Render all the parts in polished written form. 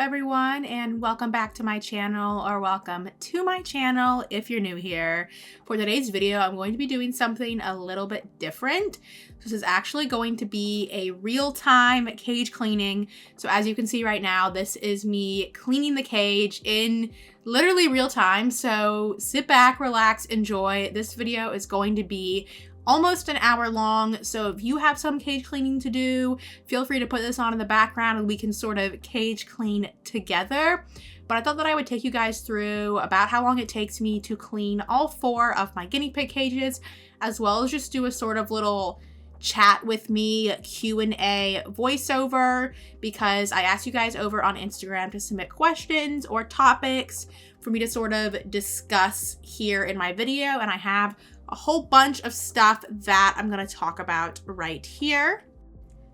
everyone, and welcome back to my channel, or welcome to my channel if you're new here. For today's video, I'm going to be doing something a little bit different. This is actually going to be a real-time cage cleaning. So as you can see right now, this is me cleaning the cage in literally real time. So sit back, relax, enjoy. This video is going to be almost an hour long, so if you have some cage cleaning to do, feel free to put this on in the background and we can sort of cage clean together. But I thought that I would take you guys through about how long it takes me to clean all 4 of my guinea pig cages, as well as just do a sort of little chat with me Q&A voiceover, because I asked you guys over on Instagram to submit questions or topics for me to sort of discuss here in my video, and I have a whole bunch of stuff that I'm going to talk about right here.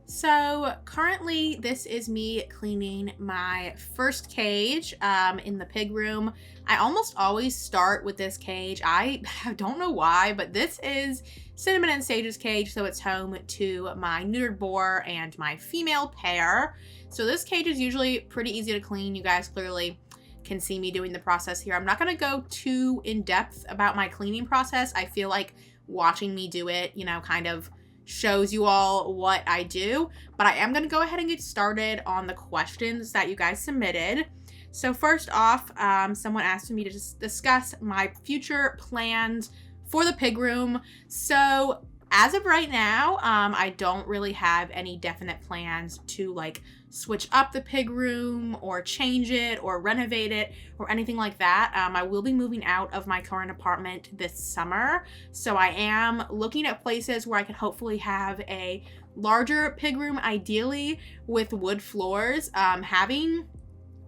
So currently this is me cleaning my first cage in the pig room. I almost always start with this cage. I don't know why, but this is Cinnamon and Sage's cage, so it's home to my neutered boar and my female pair. So this cage is usually pretty easy to clean. You guys clearly can see me doing the process here. I'm not going to go too in depth about my cleaning process. I feel like watching me do it, you know, kind of shows you all what I do, but I am going to go ahead and get started on the questions that you guys submitted. So first off, someone asked me to discuss my future plans for the pig room. So as of right now, I don't really have any definite plans to like switch up the pig room or change it or renovate it or anything like that. I will be moving out of my current apartment this summer, so I am looking at places where I can hopefully have a larger pig room, ideally with wood floors. Having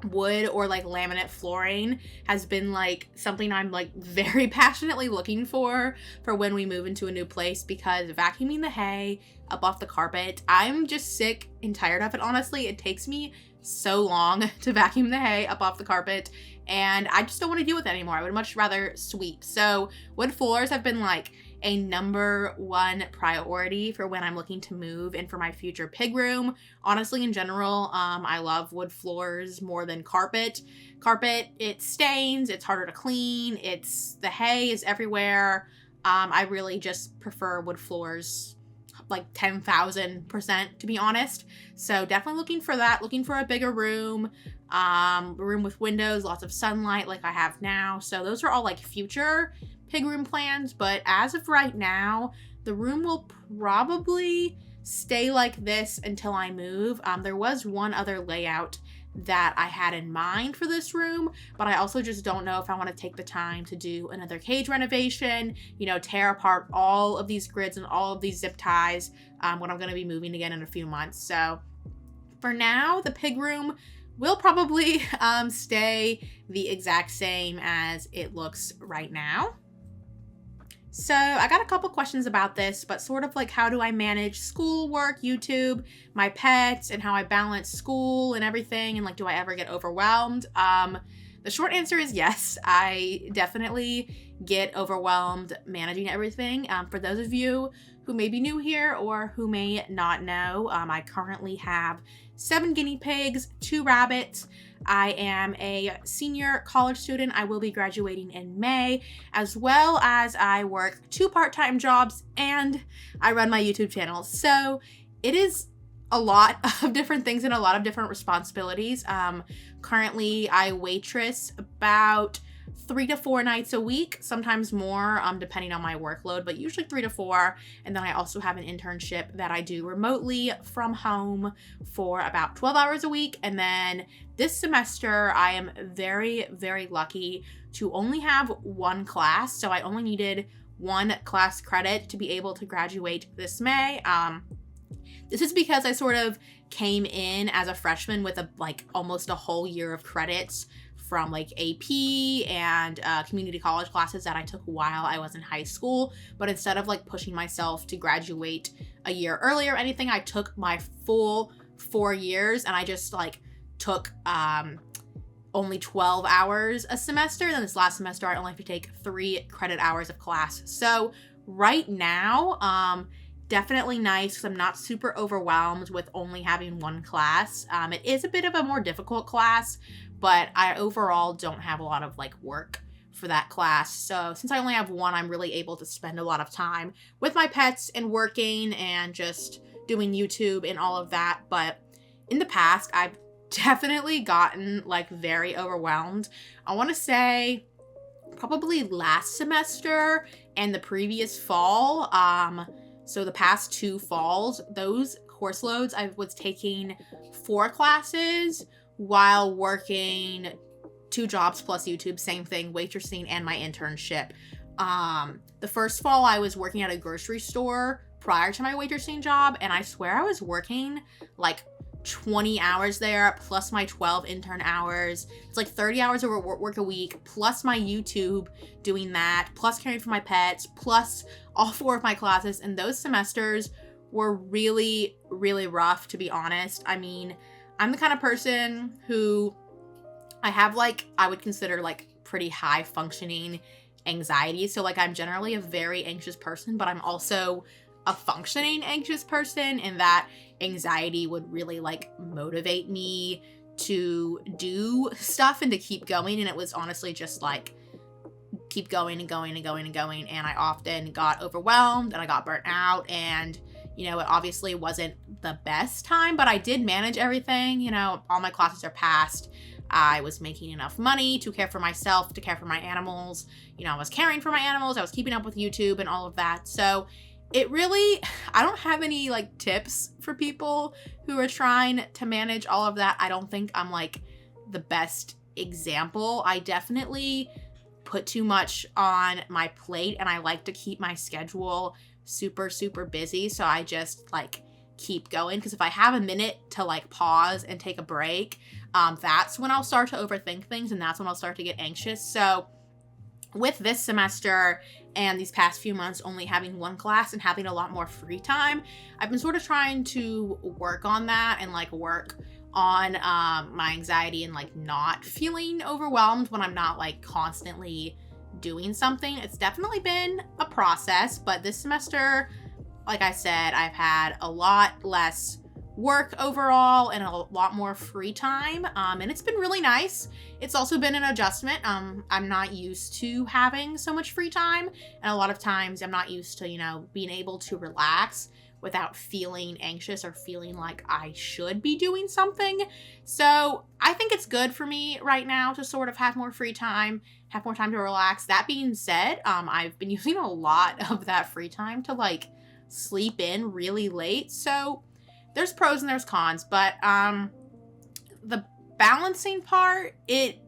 wood or like laminate flooring has been like something I'm like very passionately looking for when we move into a new place, because vacuuming the hay up off the carpet, I'm just sick and tired of it. Honestly, it takes me so long to vacuum the hay up off the carpet, and I just don't want to deal with it anymore. I would much rather sweep. So wood floors have been like a #1 priority for when I'm looking to move and for my future pig room. Honestly, in general, I love wood floors more than carpet. Carpet, it stains, it's harder to clean, the hay is everywhere. I really just prefer wood floors like 10,000%, to be honest. So definitely looking for that, looking for a bigger room, a room with windows, lots of sunlight like I have now. So those are all like future pig room plans, but as of right now, the room will probably stay like this until I move. There was one other layout that I had in mind for this room, but I also just don't know if I want to take the time to do another cage renovation, you know, tear apart all of these grids and all of these zip ties when I'm going to be moving again in a few months. So for now, the pig room will probably stay the exact same as it looks right now. So I got a couple questions about this, but sort of like, how do I manage schoolwork, YouTube, my pets, and how I balance school and everything, and like, do I ever get overwhelmed? The short answer is yes, I definitely get overwhelmed managing everything. For those of you who may be new here or who may not know, I currently have 7 guinea pigs, 2 rabbits. I am a senior college student. I will be graduating in May, as well as I work 2 part-time jobs and I run my YouTube channel. So it is a lot of different things and a lot of different responsibilities. Currently, I waitress about 3 to 4 nights a week, sometimes more, depending on my workload, but usually 3 to 4. And then I also have an internship that I do remotely from home for about 12 hours a week. And then this semester, I am very, very lucky to only have 1 class. So I only needed 1 class credit to be able to graduate this May. This is because I sort of came in as a freshman with almost a whole year of credits from like AP and community college classes that I took while I was in high school. But instead of like pushing myself to graduate a year earlier or anything, I took my full 4 years, and I just like took only 12 hours a semester. Then this last semester, I only have to take 3 credit hours of class. So right now, definitely nice because I'm not super overwhelmed with only having one class. It is a bit of a more difficult class, but I overall don't have a lot of like work for that class. So since I only have one, I'm really able to spend a lot of time with my pets and working and just doing YouTube and all of that. But in the past, I've definitely gotten like very overwhelmed. I want to say probably last semester and the previous fall. So the past 2 falls, those course loads, I was taking 4 classes while working 2 jobs plus YouTube, same thing, waitressing and my internship. The first fall I was working at a grocery store prior to my waitressing job, and I swear I was working like 20 hours there plus my 12 intern hours. It's like 30 hours of work a week plus my YouTube doing that, plus caring for my pets, plus all 4 of my classes. And those semesters were really, really rough, to be honest. I mean, I'm the kind of person who I have like, I would consider like pretty high functioning anxiety. So like I'm generally a very anxious person, but I'm also a functioning anxious person, and that anxiety would really like motivate me to do stuff and to keep going. And it was honestly just like keep going and going and going and going. And I often got overwhelmed and I got burnt out, and you know, it obviously wasn't the best time, but I did manage everything. You know, all my classes are passed. I was making enough money to care for myself, to care for my animals. You know, I was caring for my animals. I was keeping up with YouTube and all of that. So it really, I don't have any like tips for people who are trying to manage all of that. I don't think I'm like the best example. I definitely put too much on my plate, and I like to keep my schedule super, super busy. So I just like keep going, because if I have a minute to like pause and take a break, that's when I'll start to overthink things, and that's when I'll start to get anxious. So with this semester and these past few months only having 1 class and having a lot more free time, I've been sort of trying to work on that and like work on my anxiety and like not feeling overwhelmed when I'm not like constantly doing something. It's definitely been a process, but this semester, like I said, I've had a lot less work overall and a lot more free time, and it's been really nice. It's also been an adjustment. I'm not used to having so much free time, and a lot of times I'm not used to, you know, being able to relax without feeling anxious or feeling like I should be doing something. So I think it's good for me right now to sort of have more free time, have more time to relax. That being said, I've been using a lot of that free time to like sleep in really late. So there's pros and there's cons, but the balancing part, it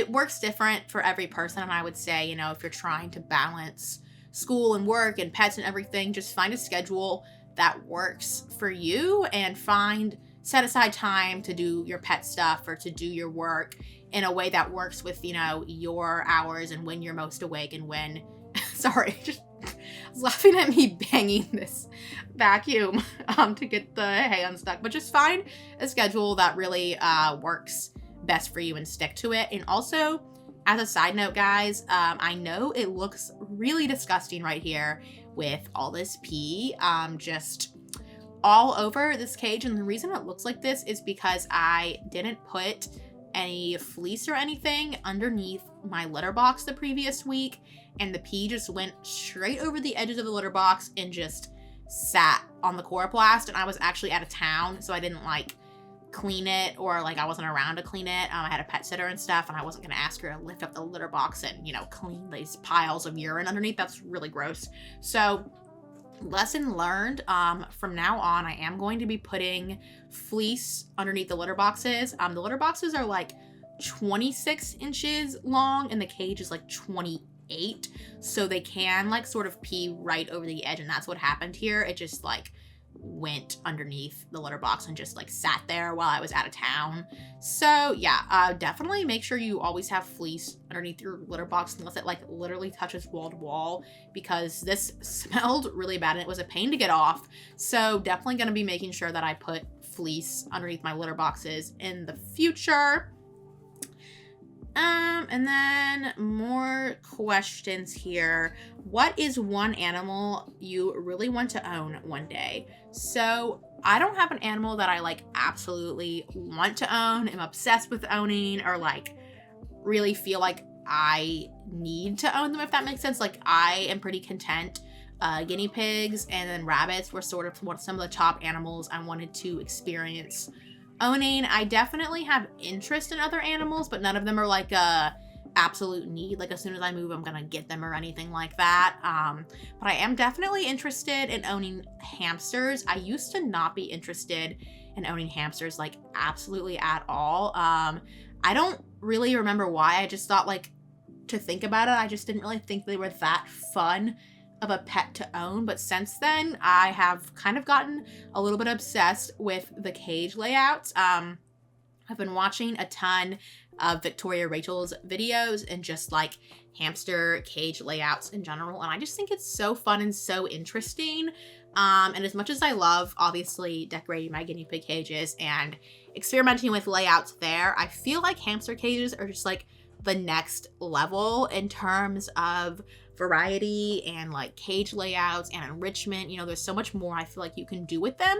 works different for every person. And I would say, you know, if you're trying to balance school and work and pets and everything, just find a schedule that works for you and set aside time to do your pet stuff or to do your work in a way that works with, you know, your hours and when you're most awake and when, sorry, just I was laughing at me banging this vacuum to get the hay unstuck, but just find a schedule that really works best for you and stick to it. And also, as a side note, guys, I know it looks really disgusting right here with all this pee just all over this cage. And the reason it looks like this is because I didn't put any fleece or anything underneath my litter box the previous week, and the pee just went straight over the edges of the litter box and just sat on the coroplast. And I was actually out of town, so I didn't like clean it, or like I wasn't around to clean it. I had a pet sitter and stuff, and I wasn't gonna ask her to lift up the litter box and, you know, clean these piles of urine underneath. That's really gross. So lesson learned, from now on I am going to be putting fleece underneath the litter boxes. The litter boxes are like 26 inches long and the cage is like 28, so they can like sort of pee right over the edge, and that's what happened here. It just like went underneath the litter box and just like sat there while I was out of town. So yeah, definitely make sure you always have fleece underneath your litter box unless it like literally touches wall to wall, because this smelled really bad and it was a pain to get off. So definitely going to be making sure that I put fleece underneath my litter boxes in the future. And then more questions here. What is one animal you really want to own one day? So I don't have an animal that I like absolutely want to own, am obsessed with owning, or like really feel like I need to own them, if that makes sense. Like I am pretty content. Guinea pigs and then rabbits were sort of some of the top animals I wanted to experience owning. I definitely have interest in other animals, but none of them are like a absolute need. Like as soon as I move, I'm gonna get them or anything like that. But I am definitely interested in owning hamsters. I used to not be interested in owning hamsters like absolutely at all. I don't really remember why. I just thought like, to think about it, I just didn't really think they were that fun of a pet to own. But since then, I have kind of gotten a little bit obsessed with the cage layouts. I've been watching a ton of Victoria Rachel's videos and just like hamster cage layouts in general, and I just think it's so fun and so interesting. And as much as I love obviously decorating my guinea pig cages and experimenting with layouts there, I feel like hamster cages are just like the next level in terms of variety and like cage layouts and enrichment. You know, there's so much more I feel like you can do with them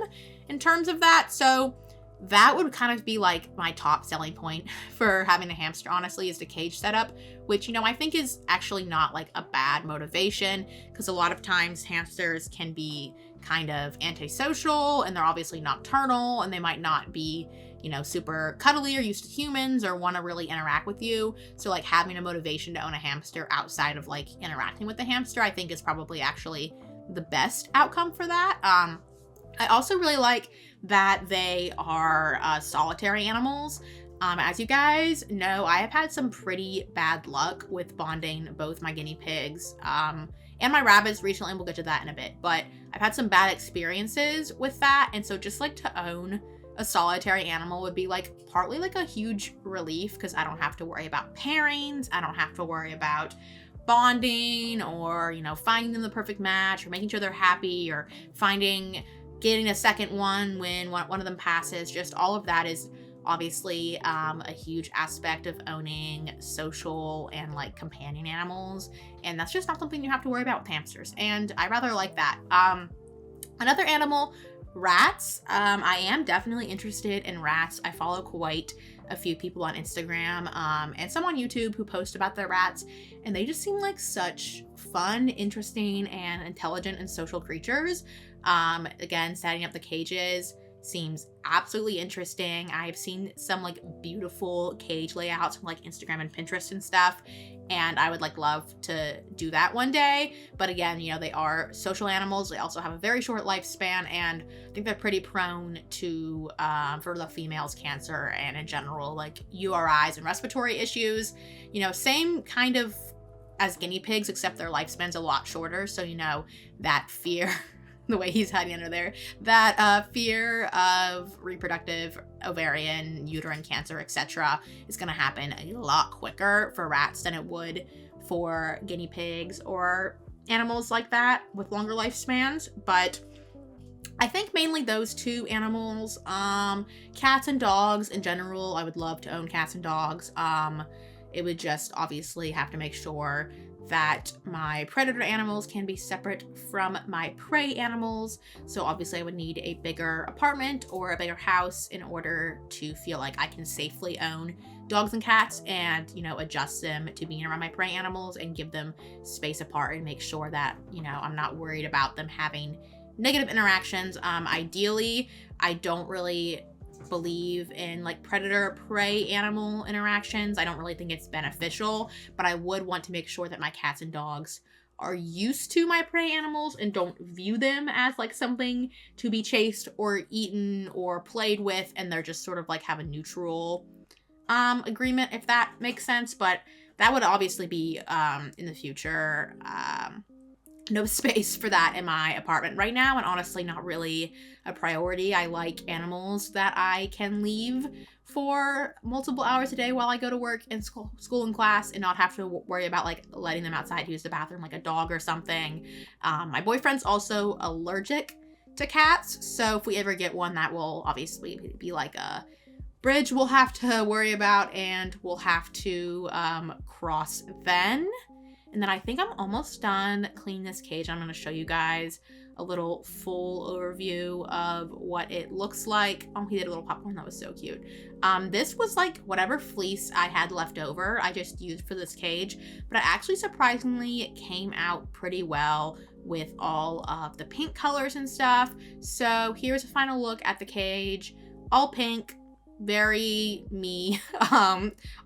in terms of that. So that would kind of be like my top selling point for having a hamster, honestly, is the cage setup, which, you know, I think is actually not like a bad motivation, because a lot of times hamsters can be kind of antisocial and they're obviously nocturnal and they might not be, you know, super cuddly or used to humans or want to really interact with you. So like having a motivation to own a hamster outside of like interacting with the hamster, I think is probably actually the best outcome for that. I also really like that they are solitary animals. As you guys know, I have had some pretty bad luck with bonding both my guinea pigs and my rabbits recently, and we'll get to that in a bit. But I've had some bad experiences with that, and so just like to own a solitary animal would be like partly like a huge relief, because I don't have to worry about pairings, I don't have to worry about bonding or, you know, finding them the perfect match or making sure they're happy or getting a second one when one of them passes. Just all of that is obviously a huge aspect of owning social and like companion animals, and that's just not something you have to worry about with hamsters, and I rather like that. Another animal, rats. I am definitely interested in rats. I follow quite a few people on Instagram and some on YouTube who post about their rats, and they just seem like such fun, interesting, and intelligent and social creatures. Again, setting up the cages seems absolutely interesting. I've seen some like beautiful cage layouts from like Instagram and Pinterest and stuff, and I would like love to do that one day. But again, you know, they are social animals. They also have a very short lifespan, and I think they're pretty prone to, for the females, cancer and in general like URIs and respiratory issues. You know, same kind of as guinea pigs, except their lifespan's a lot shorter. So, you know, that fear the way he's hiding under there, that fear of reproductive, ovarian, uterine cancer, etc. is going to happen a lot quicker for rats than it would for guinea pigs or animals like that with longer lifespans. But I think mainly those two animals. Cats and dogs in general, I would love to own cats and dogs. It would just obviously have to make sure that my predator animals can be separate from my prey animals. So obviously I would need a bigger apartment or a bigger house in order to feel like I can safely own dogs and cats and, you know, adjust them to being around my prey animals and give them space apart and make sure that, you know, I'm not worried about them having negative interactions. Ideally, I don't really believe in like predator prey animal interactions. I don't really think it's beneficial, but I would want to make sure that my cats and dogs are used to my prey animals and don't view them as like something to be chased or eaten or played with, and they're just sort of like have a neutral agreement, if that makes sense. But that would obviously be in the future. No space for that in my apartment right now, and honestly not really a priority. I like animals that I can leave for multiple hours a day while I go to work and school and class and not have to worry about like letting them outside to use the bathroom like a dog or something. My boyfriend's also allergic to cats, so if we ever get one, that will obviously be like a bridge we'll have to worry about, and we'll have to cross then. And then I think I'm almost done cleaning this cage. I'm going to show you guys a little full overview of what it looks like. Oh, he did a little popcorn. That was so cute. This was like whatever fleece I had left over, I just used for this cage, but it actually surprisingly came out pretty well with all of the pink colors and stuff. So here's a final look at the cage, all pink. Very me,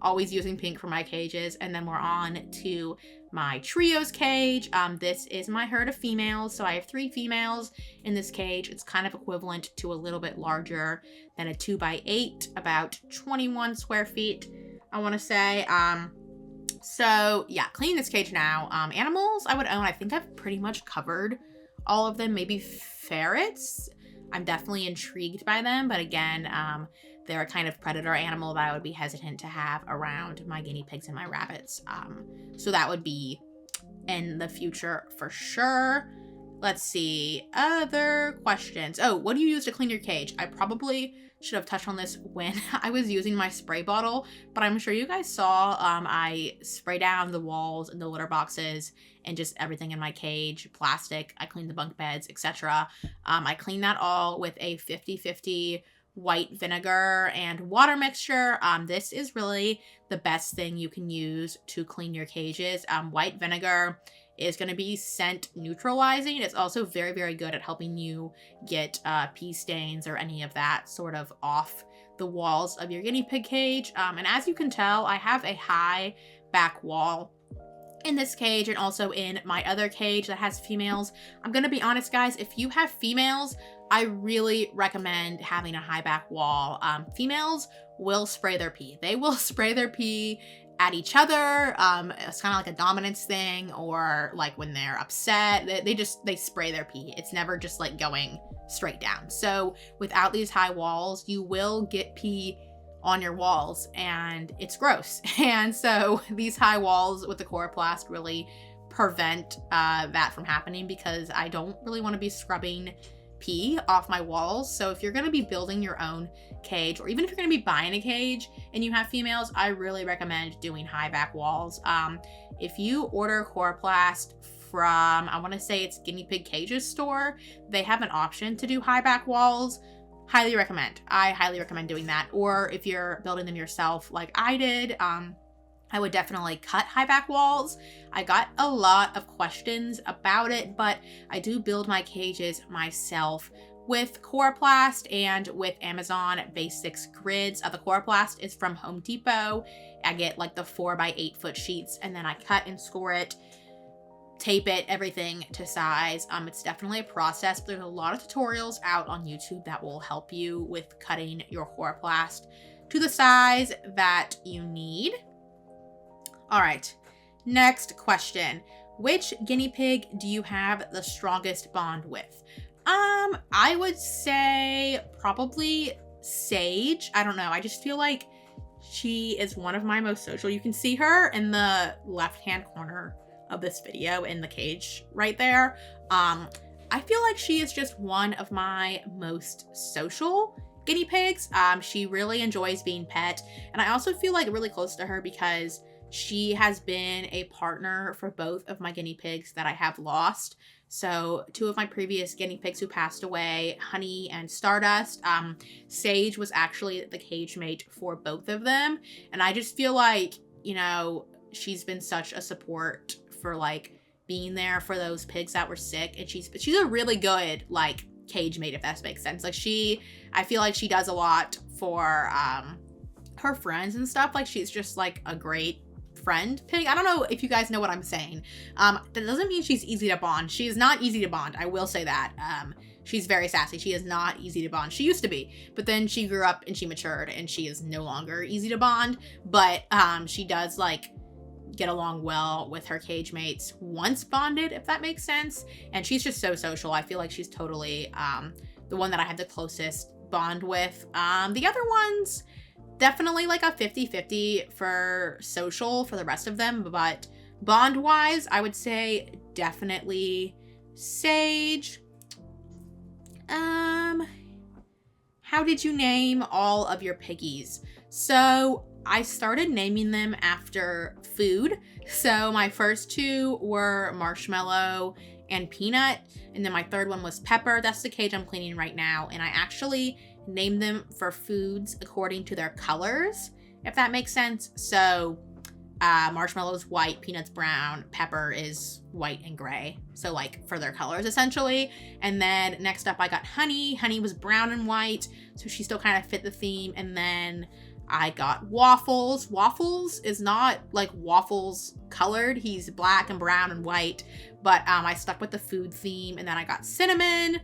always using pink for my cages. And then we're on to my trios cage. This is my herd of females, so I have 3 females in this cage. It's kind of equivalent to a little bit larger than a 2x8, about 21 square feet, I want to say. So yeah, cleaning this cage now. Animals I would own, I think I've pretty much covered all of them. Maybe ferrets, I'm definitely intrigued by them, but again, they're a kind of predator animal that I would be hesitant to have around my guinea pigs and my rabbits. So that would be in the future for sure. Let's see, other questions. Oh, what do you use to clean your cage? I probably should have touched on this when I was using my spray bottle, but I'm sure you guys saw I spray down the walls and the litter boxes and just everything in my cage, plastic. I clean the bunk beds, etc. I clean that all with a 50-50 white vinegar and water mixture. This is really the best thing you can use to clean your cages. White vinegar is going to be scent neutralizing. It's also very, very good at helping you get pee stains or any of that sort of off the walls of your guinea pig cage. And as you can tell, I have a high back wall in this cage and also in my other cage that has females. I'm going to be honest, guys, if you have females, I really recommend having a high back wall. Females will spray their pee. They will spray their pee at each other. It's kind of like a dominance thing, or like when they're upset, they spray their pee. It's never just like going straight down. So without these high walls, you will get pee on your walls and it's gross. And so these high walls with the coroplast really prevent that from happening, because I don't really want to be scrubbing pee off my walls. So if you're going to be building your own cage, or even if you're going to be buying a cage and you have females, I really recommend doing high back walls. If you order coroplast from, I want to say it's Guinea Pig Cages store, they have an option to do high back walls. Highly recommend. I highly recommend doing that. Or if you're building them yourself like I did, I would definitely cut high back walls. I got a lot of questions about it, but I do build my cages myself with coroplast and with Amazon Basics grids. The coroplast is from Home Depot. I get like the 4x8 foot sheets, and then I cut and score it, tape it, everything to size. It's definitely a process, but there's a lot of tutorials out on YouTube that will help you with cutting your coroplast to the size that you need. All right, next question. Which guinea pig do you have the strongest bond with? I would say probably Sage. I don't know. I just feel like she is one of my most social. You can see her in the left-hand corner of this video in the cage right there. I feel like she is just one of my most social guinea pigs. She really enjoys being pet, and I also feel like really close to her because she has been a partner for both of my guinea pigs that I have lost. So 2 of my previous guinea pigs who passed away, Honey and Stardust, Sage was actually the cage mate for both of them. And I just feel like, you know, she's been such a support for like being there for those pigs that were sick. And she's a really good like cage mate, if that makes sense. Like I feel like she does a lot for her friends and stuff. Like she's just like a great friend pig. I don't know if you guys know what I'm saying. That doesn't mean she's easy to bond. She is not easy to bond. I will say that. She's very sassy. She is not easy to bond. She used to be, but then she grew up and she matured and she is no longer easy to bond. But she does like get along well with her cage mates once bonded, if that makes sense. And she's just so social. I feel like she's totally the one that I have the closest bond with. The other ones, definitely like a 50-50 for social for the rest of them, but bond-wise, I would say definitely Sage. how did you name all of your piggies? So I started naming them after food. So my first two were Marshmallow and Peanut, and then my third one was Pepper. That's the cage I'm cleaning right now, and I actually named them for foods according to their colors, if that makes sense. So Marshmallow is white, Peanut's brown, Pepper is white and gray. So like for their colors essentially. And then next up I got Honey. Honey was brown and white, so she still kind of fit the theme. And then I got Waffles. Waffles is not like Waffles colored. He's black and brown and white, but I stuck with the food theme. And then I got Cinnamon.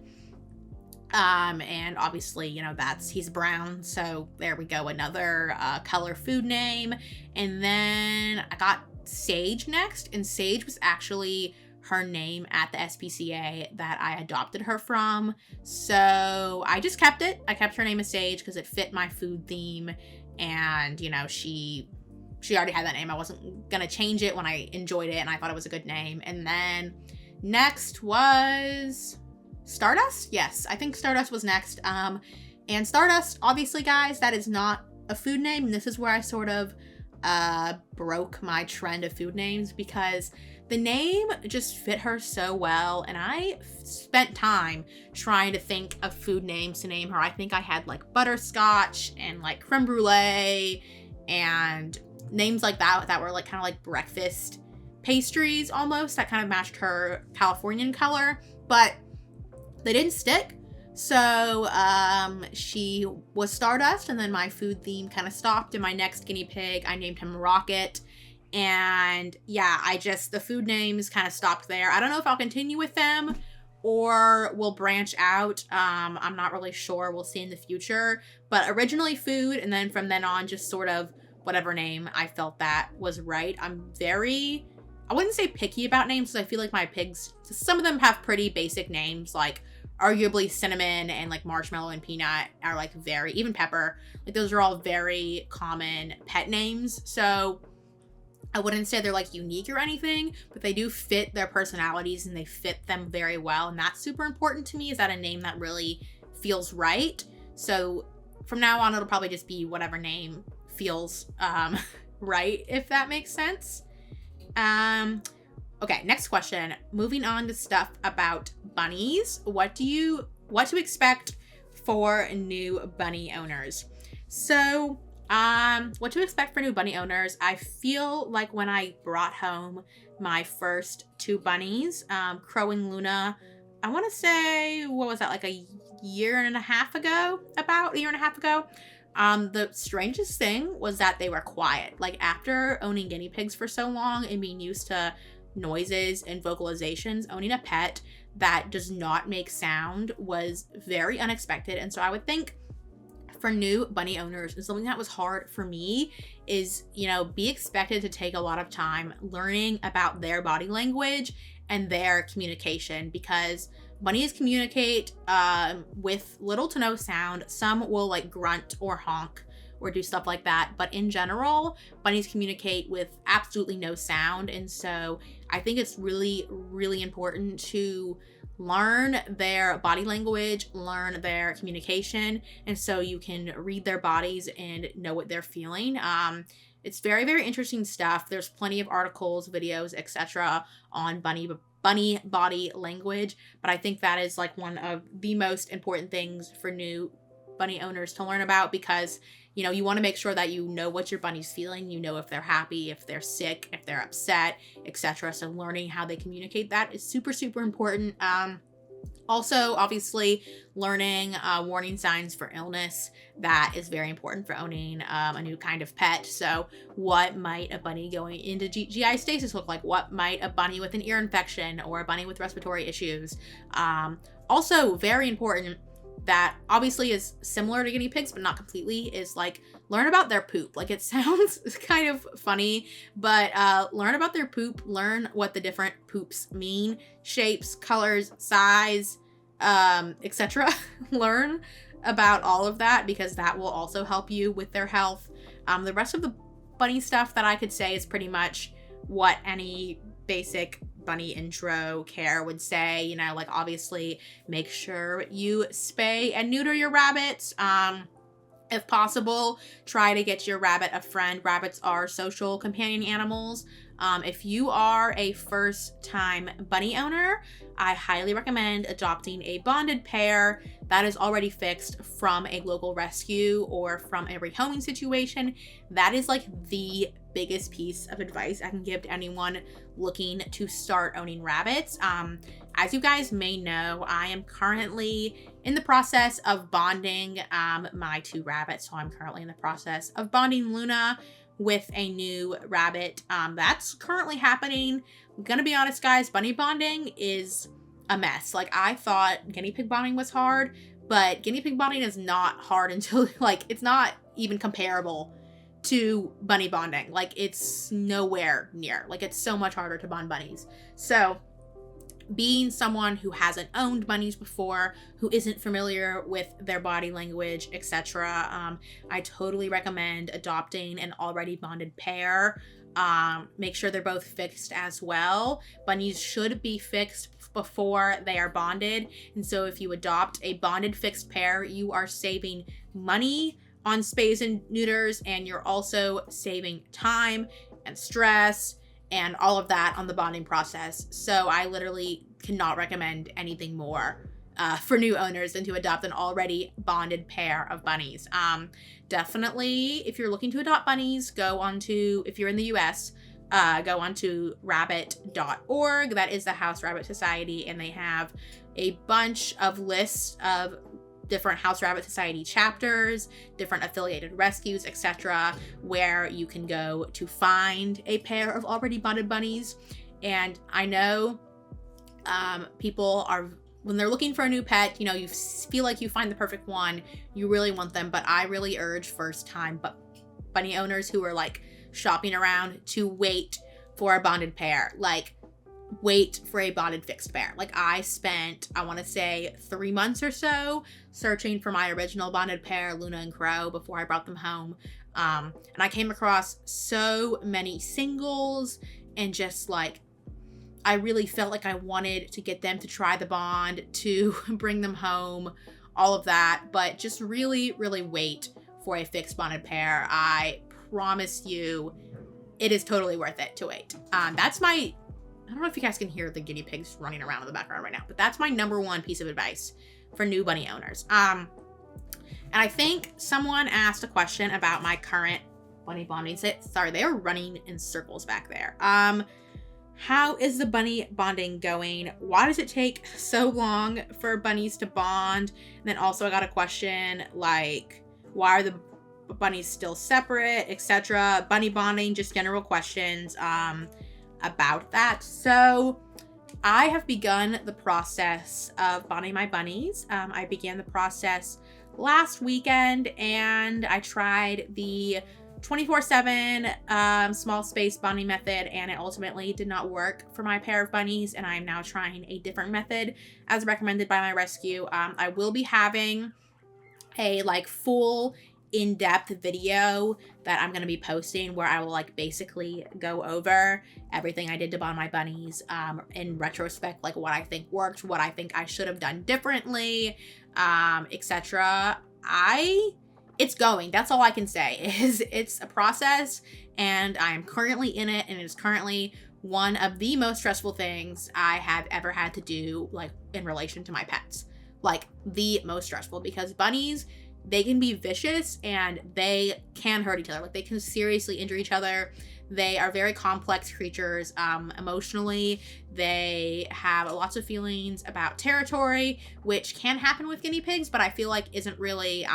And obviously, you know, he's brown. So there we go. Another color food name. And then I got Sage next. And Sage was actually her name at the SPCA that I adopted her from. So I just kept it. I kept her name as Sage because it fit my food theme. And, you know, she already had that name. I wasn't going to change it when I enjoyed it and I thought it was a good name. And then next was Stardust? Yes, I think Stardust was next. And Stardust, obviously, guys, that is not a food name. And this is where I sort of broke my trend of food names because the name just fit her so well. And I spent time trying to think of food names to name her. I think I had like butterscotch and like creme brulee and names like that were like kind of like breakfast pastries almost that kind of matched her Californian color, but they didn't stick. So she was Stardust, and then my food theme kind of stopped. And my next guinea pig, I named him Rocket. And yeah, the food names kind of stopped there. I don't know if I'll continue with them or we'll branch out. I'm not really sure. We'll see in the future. But originally food, and then from then on, just sort of whatever name I felt that was right. I'm I wouldn't say picky about names because I feel like my pigs, some of them have pretty basic names, like arguably Cinnamon and like Marshmallow and Peanut are like even Pepper, like those are all very common pet names. So I wouldn't say they're like unique or anything, but they do fit their personalities and they fit them very well. And that's super important to me, is that a name that really feels right. So from now on, it'll probably just be whatever name feels right, if that makes sense. Okay, next question. Moving on to stuff about bunnies. What to expect for new bunny owners? So, what to expect for new bunny owners? I feel like when I brought home my first two bunnies, Crow and Luna, I want to say, what was that, like a year and a half ago? About a year and a half ago. The strangest thing was that they were quiet. Like after owning guinea pigs for so long and being used to noises and vocalizations, owning a pet that does not make sound was very unexpected. And so I would think for new bunny owners, and something that was hard for me is, you know, be expected to take a lot of time learning about their body language and their communication, because bunnies communicate with little to no sound. Some will like grunt or honk or do stuff like that, but in general, bunnies communicate with absolutely no sound. And so I think it's really, really important to learn their body language, learn their communication, and so you can read their bodies and know what they're feeling. It's very, very interesting stuff. There's plenty of articles, videos, etc. on bunny body language, but I think that is like one of the most important things for new bunny owners to learn about, because you know, you want to make sure that you know what your bunny's feeling, you know if they're happy, if they're sick, if they're upset, etc. So learning how they communicate that is super, super important. Also, obviously, learning warning signs for illness, that is very important for owning a new kind of pet. So what might a bunny going into GI stasis look like? What might a bunny with an ear infection or a bunny with respiratory issues? Also, very important, that obviously is similar to guinea pigs, but not completely, is like learn about their poop. Like it sounds kind of funny, but learn about their poop, learn what the different poops mean, shapes, colors, size, etc. Learn about all of that, because that will also help you with their health. The rest of the bunny stuff that I could say is pretty much what any basic bunny intro care would say. You know, like obviously make sure you spay and neuter your rabbits. If possible, try to get your rabbit a friend. Rabbits are social companion animals. If you are a first-time bunny owner, I highly recommend adopting a bonded pair that is already fixed from a local rescue or from a rehoming situation. That is like the biggest piece of advice I can give to anyone looking to start owning rabbits. As you guys may know, I am currently in the process of bonding my 2 rabbits. So I'm currently in the process of bonding Luna with a new rabbit. That's currently happening. I'm gonna be honest, guys, bunny bonding is a mess. Like, I thought guinea pig bonding was hard, but guinea pig bonding is not hard until, like, it's not even comparable to bunny bonding. Like, it's nowhere near. Like, it's so much harder to bond bunnies. So being someone who hasn't owned bunnies before, who isn't familiar with their body language, etc., I totally recommend adopting an already bonded pair. Make sure they're both fixed as well. Bunnies should be fixed before they are bonded. And so if you adopt a bonded fixed pair, you are saving money on spays and neuters, and you're also saving time and stress and all of that on the bonding process. So I literally cannot recommend anything more for new owners than to adopt an already bonded pair of bunnies. Definitely, if you're looking to adopt bunnies, if you're in the US, go on to rabbit.org. That is the House Rabbit Society, and they have a bunch of lists of different House Rabbit Society chapters, different affiliated rescues, etc., where you can go to find a pair of already bonded bunnies. And I know people are, when they're looking for a new pet, you know, you feel like you find the perfect one, you really want them, but I really urge first-time bunny owners who are like shopping around to wait for a bonded pair. Like, wait for a bonded fixed pair. Like, I spent, I want to say 3 months or so searching for my original bonded pair, Luna and Crow, before I brought them home. And I came across so many singles, and just like, I really felt like I wanted to get them to try the bond, to bring them home, all of that. But just really, really wait for a fixed bonded pair. I promise you, it is totally worth it to wait. I don't know if you guys can hear the guinea pigs running around in the background right now, but that's my number 1 piece of advice for new bunny owners. And I think someone asked a question about my current bunny bonding set. Sorry, they are running in circles back there. How is the bunny bonding going? Why does it take so long for bunnies to bond? And then also I got a question like, why are the bunnies still separate, etc. Bunny bonding, just general questions about that. So I have begun the process of bonding my bunnies. I began the process last weekend, and I tried the 24/7 small space bonding method, and it ultimately did not work for my pair of bunnies, and I am now trying a different method as recommended by my rescue. I will be having a like full in-depth video that I'm going to be posting where I will like basically go over everything I did to bond my bunnies in retrospect, like what I think worked, what I think I should have done differently, etc. It's going. That's all I can say. It's a process, and I am currently in it, and it is currently one of the most stressful things I have ever had to do, like in relation to my pets. Like the most stressful, because bunnies, they can be vicious and they can hurt each other. Like, they can seriously injure each other. They are very complex creatures emotionally. They have lots of feelings about territory, which can happen with guinea pigs, but I feel like isn't really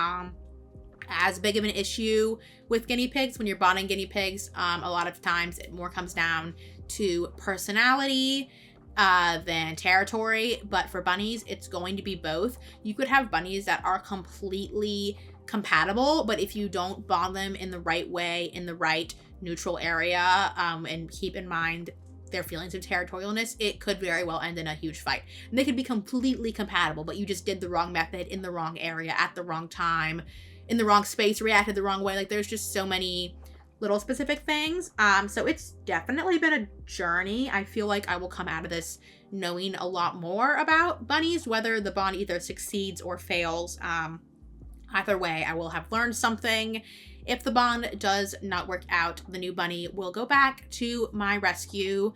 as big of an issue with guinea pigs. When you're bonding guinea pigs, a lot of times it more comes down to personality than territory. But for bunnies, it's going to be both. You could have bunnies that are completely compatible, but if you don't bond them in the right way, in the right neutral area, and keep in mind their feelings of territorialness, it could very well end in a huge fight. And they could be completely compatible, but you just did the wrong method in the wrong area at the wrong time, in the wrong space, reacted the wrong way. Like, there's just so many little specific things. So it's definitely been a journey. I feel like I will come out of this knowing a lot more about bunnies, whether the bond either succeeds or fails. Either way, I will have learned something. If the bond does not work out, the new bunny will go back to my rescue.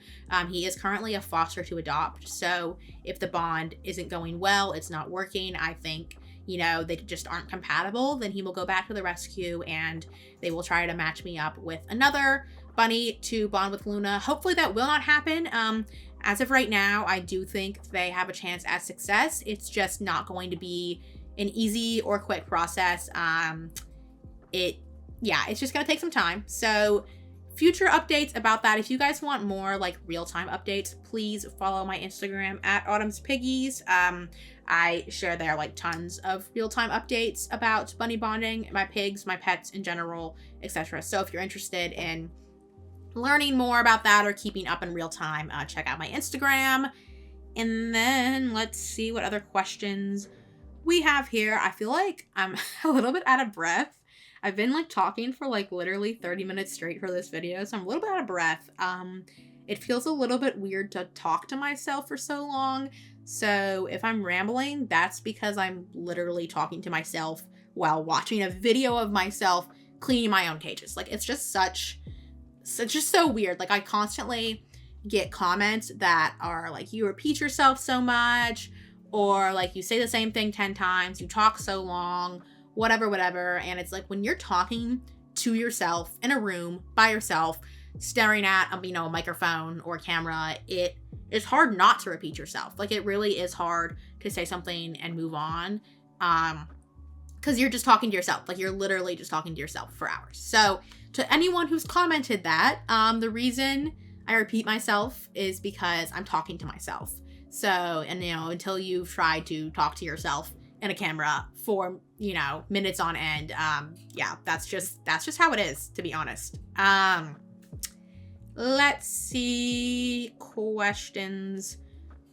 He is currently a foster to adopt. So if the bond isn't going well, it's not working, I think, you know, they just aren't compatible, then he will go back to the rescue and they will try to match me up with another bunny to bond with Luna. Hopefully that will not happen. As of right now, I do think they have a chance at success. It's just not going to be an easy or quick process. It's just gonna take some time. So future updates about that. If you guys want more like real-time updates, please follow my Instagram at Autumn's Piggies. I share there like tons of real-time updates about bunny bonding, my pigs, my pets in general, etc. So if you're interested in learning more about that or keeping up in real time, check out my Instagram. And then let's see what other questions we have here. I feel like I'm a little bit out of breath. I've been like talking for like literally 30 minutes straight for this video, so I'm a little bit out of breath. It feels a little bit weird to talk to myself for so long. So if I'm rambling, that's because I'm literally talking to myself while watching a video of myself cleaning my own cages. Like, it's just just so weird. Like, I constantly get comments that are like, you repeat yourself so much, or like you say the same thing 10 times, you talk so long, whatever. And it's like, when you're talking to yourself in a room by yourself, staring at a microphone or camera, it is hard not to repeat yourself. Like, it really is hard to say something and move on, because you're just talking to yourself. Like, you're literally just talking to yourself for hours. So to anyone who's commented that, the reason I repeat myself is because I'm talking to myself. So, and until you've tried to talk to yourself in a camera for minutes on end, that's just how it is, to be honest. Let's see questions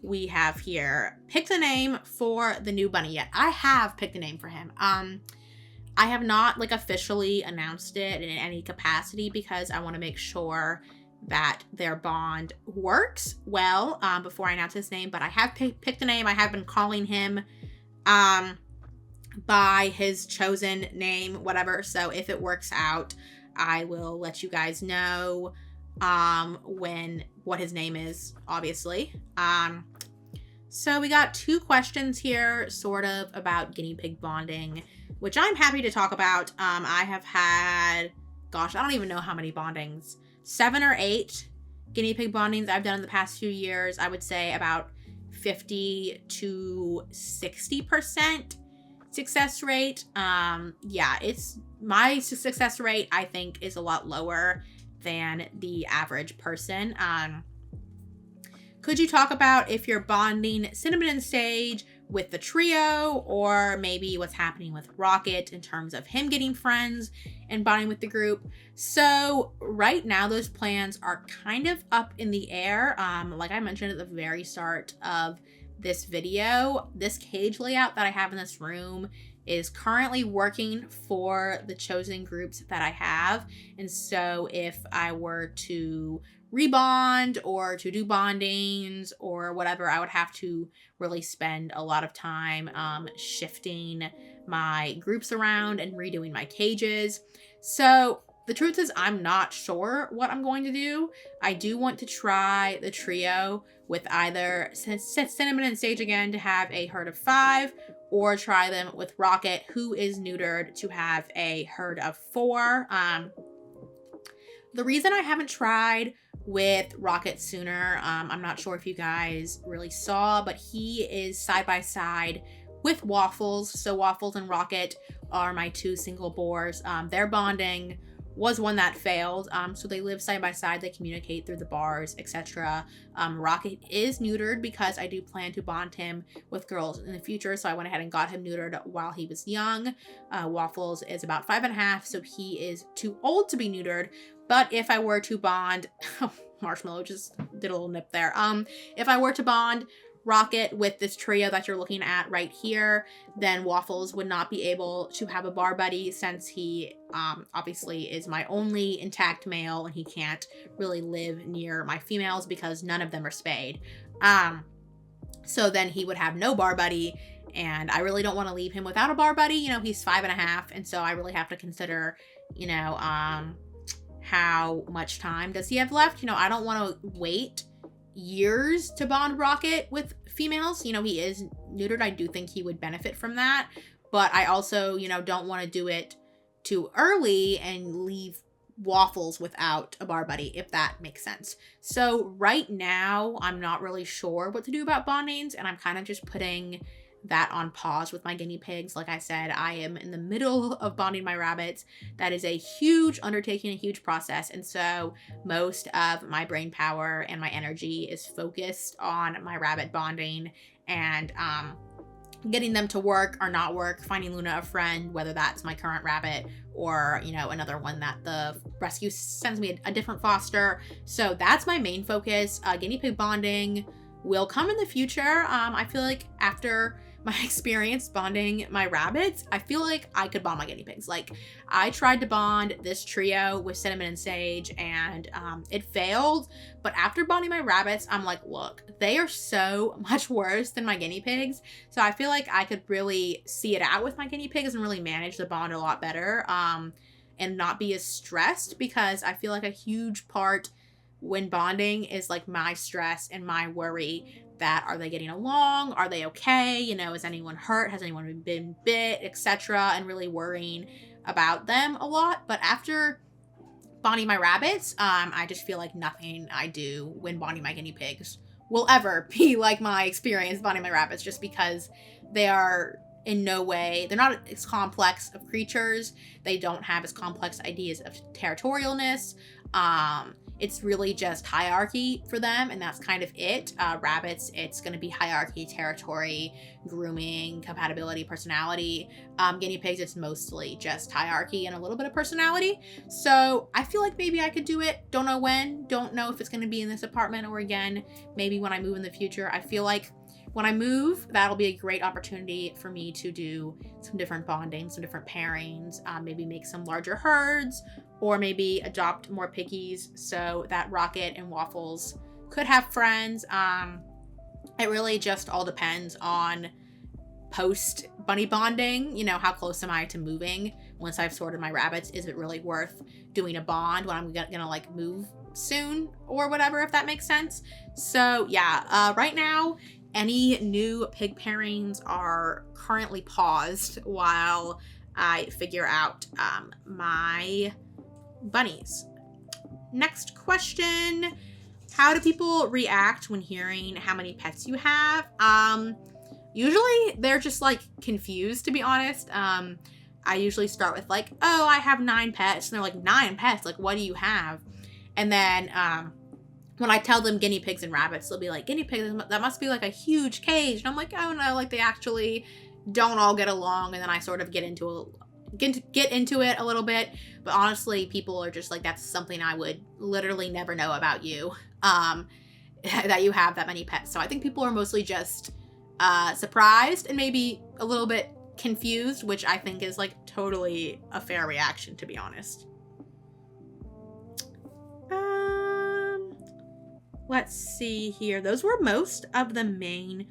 we have here. Pick the name for the new bunny yet. I have picked a name for him. I have not like officially announced it in any capacity because I want to make sure that their bond works well before I announce his name. But I have picked a name. I have been calling him by his chosen name, whatever. So if it works out, I will let you guys know what his name is, obviously. So we got 2 questions here sort of about guinea pig bonding, which I'm happy to talk about. I have had, gosh, I don't even know how many bondings, 7 or 8 guinea pig bondings I've done in the past few years. I would say about 50 to 60% success rate. It's my success rate, I think, is a lot lower than the average person. Could you talk about if you're bonding Cinnamon and Sage with the trio, or maybe what's happening with Rocket in terms of him getting friends and bonding with the group? So right now those plans are kind of up in the air. Like I mentioned at the very start of this video, this cage layout that I have in this room is currently working for the chosen groups that I have. And so if I were to rebond or to do bondings or whatever, I would have to really spend a lot of time shifting my groups around and redoing my cages. So the truth is, I'm not sure what I'm going to do. I do want to try the trio with either Cinnamon and Sage again to have a herd of 5, or try them with Rocket, who is neutered, to have a herd of 4. The reason I haven't tried with Rocket sooner, I'm not sure if you guys really saw, but he is side by side with Waffles. So Waffles and Rocket are my 2 single boars. Their bonding was one that failed. So they live side by side, they communicate through the bars, etc. Rocket is neutered because I do plan to bond him with girls in the future, so I went ahead and got him neutered while he was young. Waffles is about 5.5, so he is too old to be neutered. But if I were to bond, Marshmallow just did a little nip there. If I were to bond Rocket with this trio that you're looking at right here, then Waffles would not be able to have a bar buddy since he obviously is my only intact male and he can't really live near my females because none of them are spayed. So then he would have no bar buddy, and I really don't want to leave him without a bar buddy. You know, he's 5.5, and so I really have to consider, you know, how much time does he have left? You know, I don't want to wait years to bond Rocket with females. You know, he is neutered. I do think he would benefit from that, but I also, you know, don't want to do it too early and leave Waffles without a bar buddy, if that makes sense. So right now, I'm not really sure what to do about bondings, and I'm kind of just putting that on pause with my guinea pigs. Like I said, I am in the middle of bonding my rabbits. That is a huge undertaking, a huge process. And so most of my brain power and my energy is focused on my rabbit bonding and getting them to work or not work, finding Luna a friend, whether that's my current rabbit or, you know, another one that the rescue sends me a different foster. So that's my main focus. Guinea pig bonding will come in the future. I feel like after my experience bonding my rabbits, I feel like I could bond my guinea pigs. Like, I tried to bond this trio with Cinnamon and Sage, and it failed. But after bonding my rabbits, I'm like, look, they are so much worse than my guinea pigs. So I feel like I could really see it out with my guinea pigs and really manage the bond a lot better, and not be as stressed, because I feel like a huge part when bonding is like my stress and my worry that are they getting along? Are they okay? You know, is anyone hurt? Has anyone been bit, etc.? And really worrying about them a lot. But after bonding my rabbits, I just feel like nothing I do when bonding my guinea pigs will ever be like my experience bonding my rabbits, just because they are in no way, they're not as complex of creatures. They don't have as complex ideas of territorialness. It's really just hierarchy for them, and that's kind of it. Rabbits, it's going to be hierarchy, territory, grooming, compatibility, personality. Guinea pigs, it's mostly just hierarchy and a little bit of personality. So I feel like maybe I could do it. Don't know when. Don't know if it's going to be in this apartment or again, maybe when I move in the future. I feel like when I move, that'll be a great opportunity for me to do some different bonding, some different pairings, maybe make some larger herds, or maybe adopt more piggies so that Rocket and Waffles could have friends. It really just all depends on post bunny bonding. You know, how close am I to moving? Once I've sorted my rabbits, is it really worth doing a bond when I'm gonna like move soon or whatever, if that makes sense? So yeah, right now, any new pig pairings are currently paused while I figure out my bunnies. Next question. How do people react when hearing how many pets you have? Usually they're just like confused, to be honest. I usually start with like, oh, I have 9 pets. And they're like, 9 pets? Like, what do you have? And then when I tell them guinea pigs and rabbits, they'll be like, guinea pigs, that must be like a huge cage. And I'm like, oh no, like they actually don't all get along. And then I sort of get into it a little bit. But honestly, people are just like, that's something I would literally never know about you, that you have that many pets. So I think people are mostly just surprised and maybe a little bit confused, which I think is like totally a fair reaction, to be honest. Let's see here. Those were most of the main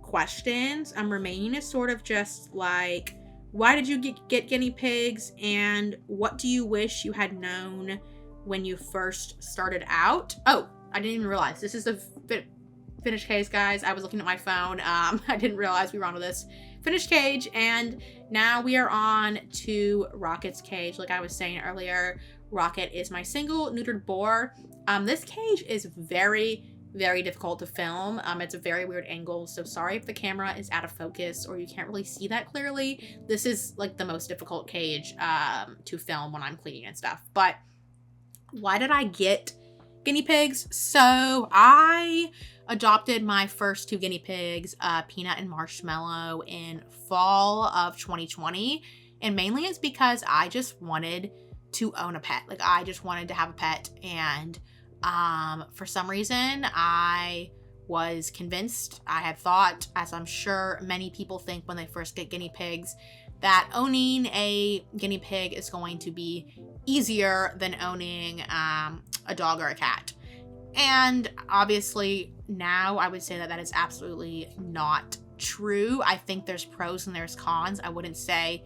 questions. Remaining is sort of just like, why did you get guinea pigs, and what do you wish you had known when you first started out? Oh, I didn't even realize this is the finished cage, guys. I was looking at my phone. I didn't realize we were onto this finished cage, and now we are on to Rocket's cage. Like I was saying earlier, Rocket is my single neutered boar. This cage is very, very difficult to film. It's a very weird angle, so sorry if the camera is out of focus or you can't really see that clearly. This is like the most difficult cage to film when I'm cleaning and stuff. But why did I get guinea pigs? So I adopted my first 2 guinea pigs, Peanut and Marshmallow, in fall of 2020. And mainly it's because I just wanted to own a pet. Like, I just wanted to have a pet, and for some reason I was convinced. I had thought, as I'm sure many people think when they first get guinea pigs, that owning a guinea pig is going to be easier than owning a dog or a cat. And obviously now I would say that that is absolutely not true. I think there's pros and there's cons. I wouldn't say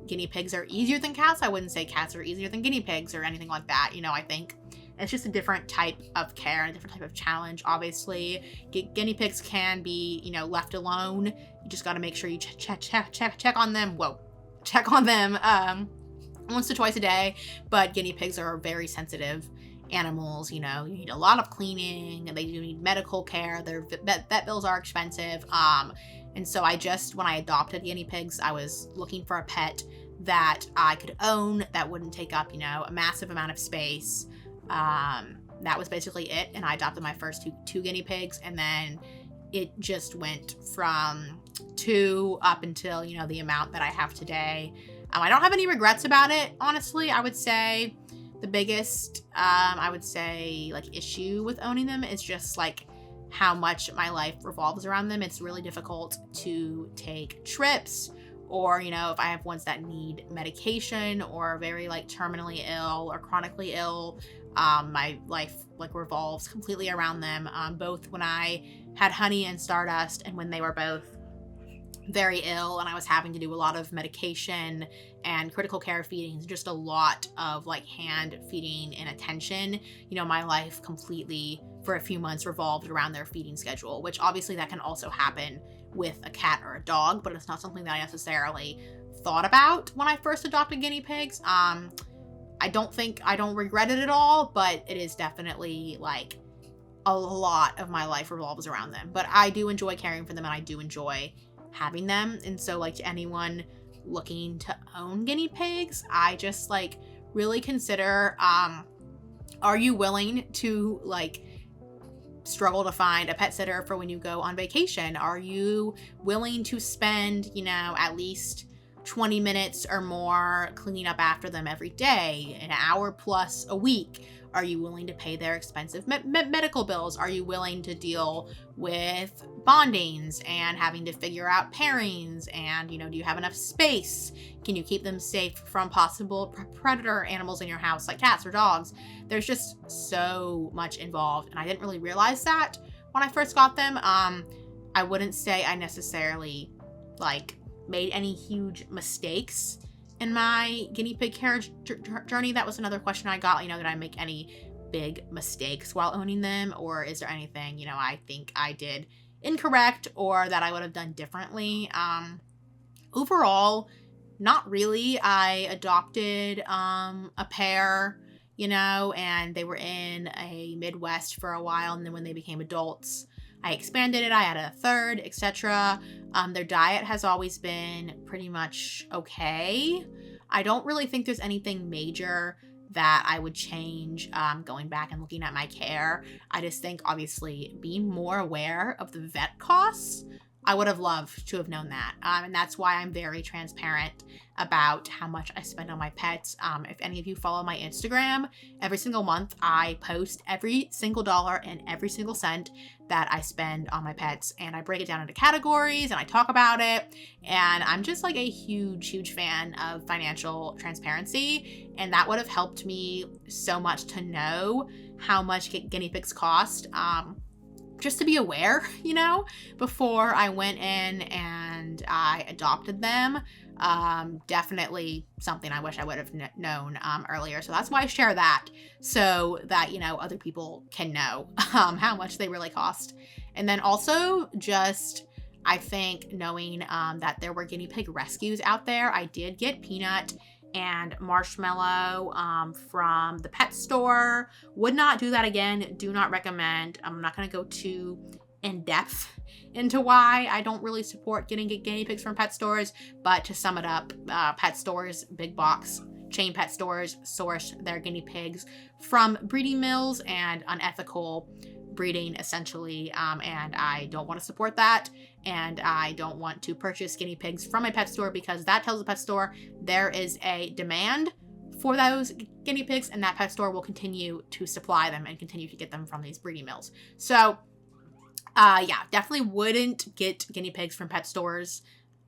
guinea pigs are easier than cats. I wouldn't say cats are easier than guinea pigs or anything like that. You know, I think it's just a different type of care and a different type of challenge. Obviously, guinea pigs can be, you know, left alone. You just got to make sure you check on them. Check on them once to twice a day. But guinea pigs are very sensitive animals. You know, you need a lot of cleaning, and they do need medical care. Their vet bills are expensive. And so when I adopted guinea pigs, I was looking for a pet that I could own, that wouldn't take up, you know, a massive amount of space. That was basically it. And I adopted my first two guinea pigs, and then it just went from 2 up until, you know, the amount that I have today. I don't have any regrets about it, honestly. I would say the biggest, like issue with owning them is just like how much my life revolves around them. It's really difficult to take trips, or, you know, if I have ones that need medication or are very like terminally ill or chronically ill, my life like revolves completely around them, both when I had Honey and Stardust and when they were both very ill and I was having to do a lot of medication and critical care feedings, just a lot of like hand feeding and attention. You know, my life completely for a few months revolved around their feeding schedule, which obviously that can also happen with a cat or a dog, but it's not something that I necessarily thought about when I first adopted guinea pigs. I don't regret it at all, but it is definitely like a lot of my life revolves around them. But I do enjoy caring for them, and I do enjoy having them. And so like to anyone looking to own guinea pigs, I just like really consider, are you willing to like struggle to find a pet sitter for when you go on vacation? Are you willing to spend, you know, at least 20 minutes or more cleaning up after them every day, an hour plus a week? Are you willing to pay their expensive medical bills? Are you willing to deal with bondings and having to figure out pairings? And, you know, do you have enough space? Can you keep them safe from possible predator animals in your house, like cats or dogs? There's just so much involved, and I didn't really realize that when I first got them. I wouldn't say I necessarily like made any huge mistakes in my guinea pig care journey. That was another question I got, you know, did I make any big mistakes while owning them, or is there anything, you know, I think I did incorrect or that I would have done differently? Overall, not really. I adopted a pair, you know, and they were in a Midwest for a while, and then when they became adults, I expanded it. I had a third, etc. Their diet has always been pretty much okay. I don't really think there's anything major that I would change going back and looking at my care. I just think, obviously, being more aware of the vet costs, I would have loved to have known that. And that's why I'm very transparent about how much I spend on my pets. If any of you follow my Instagram, every single month I post every single dollar and every single cent that I spend on my pets, and I break it down into categories and I talk about it. And I'm just like a huge fan of financial transparency, and that would have helped me so much to know how much guinea pigs cost. Just to be aware, you know, before I went in and I adopted them. Definitely something I wish I would have known earlier. So that's why I share that, so that, you know, other people can know how much they really cost. And then also just, I think, knowing that there were guinea pig rescues out there. I did get Peanut and Marshmallow from the pet store. Would not do that again. Do not recommend. I'm not going to go too in depth into why I don't really support getting guinea pigs from pet stores, but to sum it up, pet stores, big box chain pet stores, source their guinea pigs from breeding mills and unethical breeding, essentially, and I don't want to support that, and I don't want to purchase guinea pigs from a pet store, because that tells the pet store there is a demand for those guinea pigs, and that pet store will continue to supply them and continue to get them from these breeding mills. So Yeah, definitely wouldn't get guinea pigs from pet stores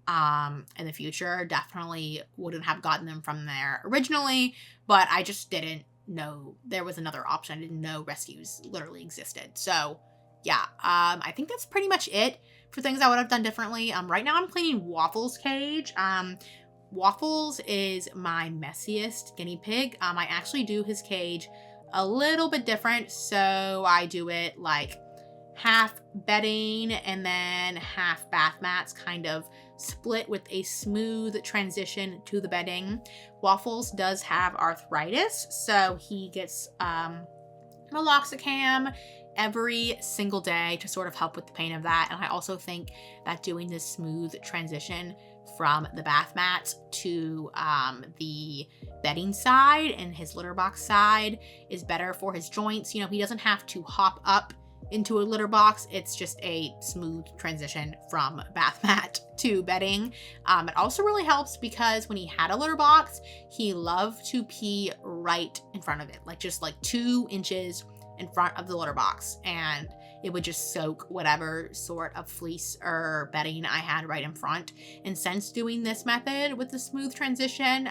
in the future. Definitely wouldn't have gotten them from there originally, but I just didn't know there was another option. I didn't know rescues literally existed. So yeah, I think that's pretty much it for things I would have done differently. Right now I'm cleaning Waffles' cage. Waffles is my messiest guinea pig. I actually do his cage a little bit different. So I do it like half bedding and then half bath mats, kind of split with a smooth transition to the bedding. Waffles does have arthritis, so he gets meloxicam every single day to sort of help with the pain of that. And I also think that doing this smooth transition from the bath mats to the bedding side and his litter box side is better for his joints. You know, he doesn't have to hop up into a litter box. It's just a smooth transition from bath mat to bedding. It also really helps because when he had a litter box, he loved to pee right in front of it, like just like 2 inches in front of the litter box, and it would just soak whatever sort of fleece or bedding I had right in front. And since doing this method with the smooth transition,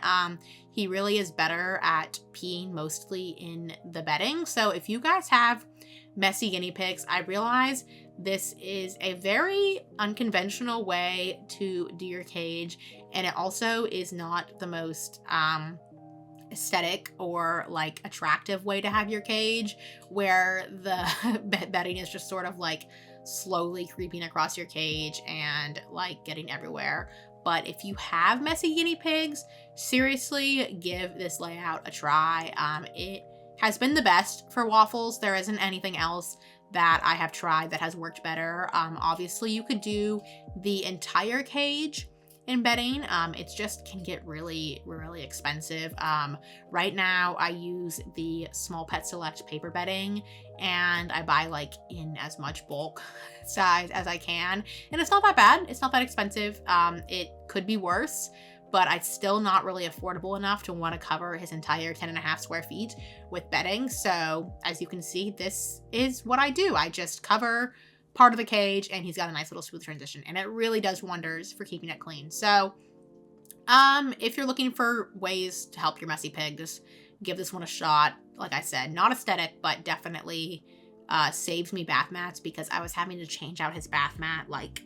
he really is better at peeing mostly in the bedding. So if you guys have messy guinea pigs, I realize this is a very unconventional way to do your cage, and it also is not the most aesthetic or like attractive way to have your cage, where the bedding is just sort of like slowly creeping across your cage and like getting everywhere. But if you have messy guinea pigs, seriously give this layout a try. It has been the best for Waffles. There isn't anything else that I have tried that has worked better. Obviously you could do the entire cage in bedding. It just can get really, really expensive. Right now I use the Small Pet Select paper bedding, and I buy like in as much bulk size as I can. And it's not that bad. It's not that expensive. It could be worse, but it's still not really affordable enough to want to cover his entire 10.5 square feet with bedding. So as you can see, this is what I do. I just cover part of the cage and he's got a nice little smooth transition, and it really does wonders for keeping it clean. So if you're looking for ways to help your messy pig, just give this one a shot. Like I said, not aesthetic, but definitely saves me bath mats, because I was having to change out his bath mat like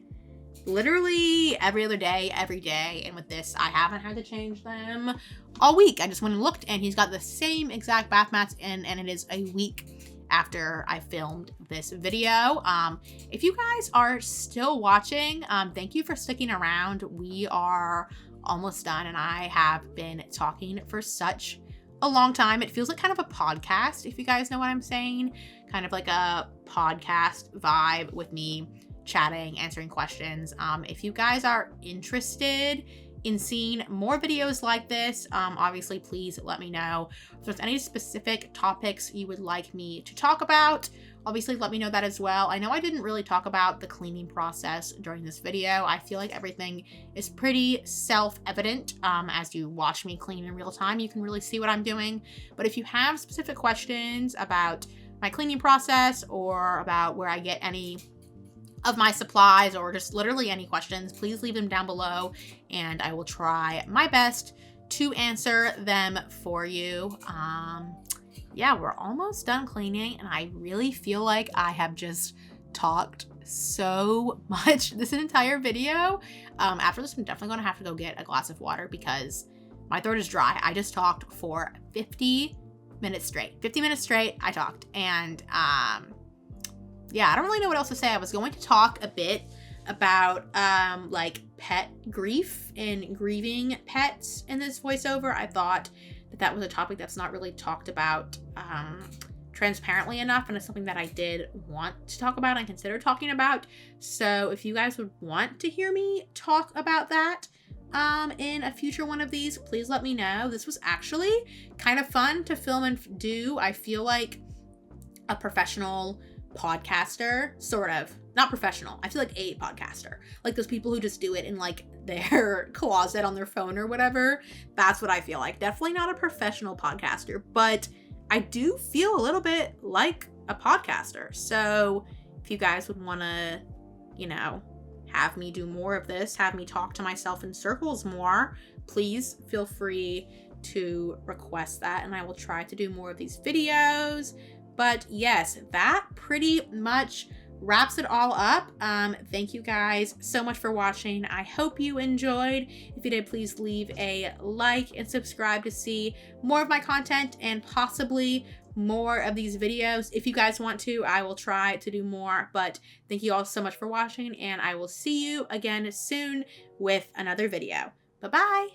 literally every other day, every day. And with this, I haven't had to change them all week. I just went and looked, and he's got the same exact bath mats in, and it is a week after I filmed this video. If you guys are still watching, thank you for sticking around. We are almost done, and I have been talking for such a long time. It feels like kind of a podcast, if you guys know what I'm saying. Kind of like a podcast vibe with me chatting, answering questions. If you guys are interested in seeing more videos like this, obviously please let me know. If there's any specific topics you would like me to talk about, obviously let me know that as well. I know I didn't really talk about the cleaning process during this video. I feel like everything is pretty self-evident. As you watch me clean in real time, you can really see what I'm doing. But if you have specific questions about my cleaning process, or about where I get any of my supplies, or just literally any questions, please leave them down below and I will try my best to answer them for you. Yeah, we're almost done cleaning, and I really feel like I have just talked so much this entire video. After this, I'm definitely gonna have to go get a glass of water because my throat is dry. I just talked for 50 minutes straight. 50 minutes straight I talked, and yeah, I don't really know what else to say. I was going to talk a bit about like pet grief and grieving pets in this voiceover. I thought that was a topic that's not really talked about transparently enough, and it's something that I did want to talk about and consider talking about. So if you guys would want to hear me talk about that in a future one of these, please let me know. This was actually kind of fun to film and do. I feel like a professional podcaster, sort of. Not professional. I feel like a podcaster. Like those people who just do it in like their closet on their phone or whatever. That's what I feel like. Definitely not a professional podcaster, but I do feel a little bit like a podcaster. So If you guys would want to, you know, have me do more of this, have me talk to myself in circles more, please feel free to request that, and I will try to do more of these videos. But yes, that pretty much wraps it all up. Thank you guys so much for watching. I hope you enjoyed. If you did, please leave a like and subscribe to see more of my content and possibly more of these videos. If you guys want to, I will try to do more. But thank you all so much for watching, and I will see you again soon with another video. Bye-bye.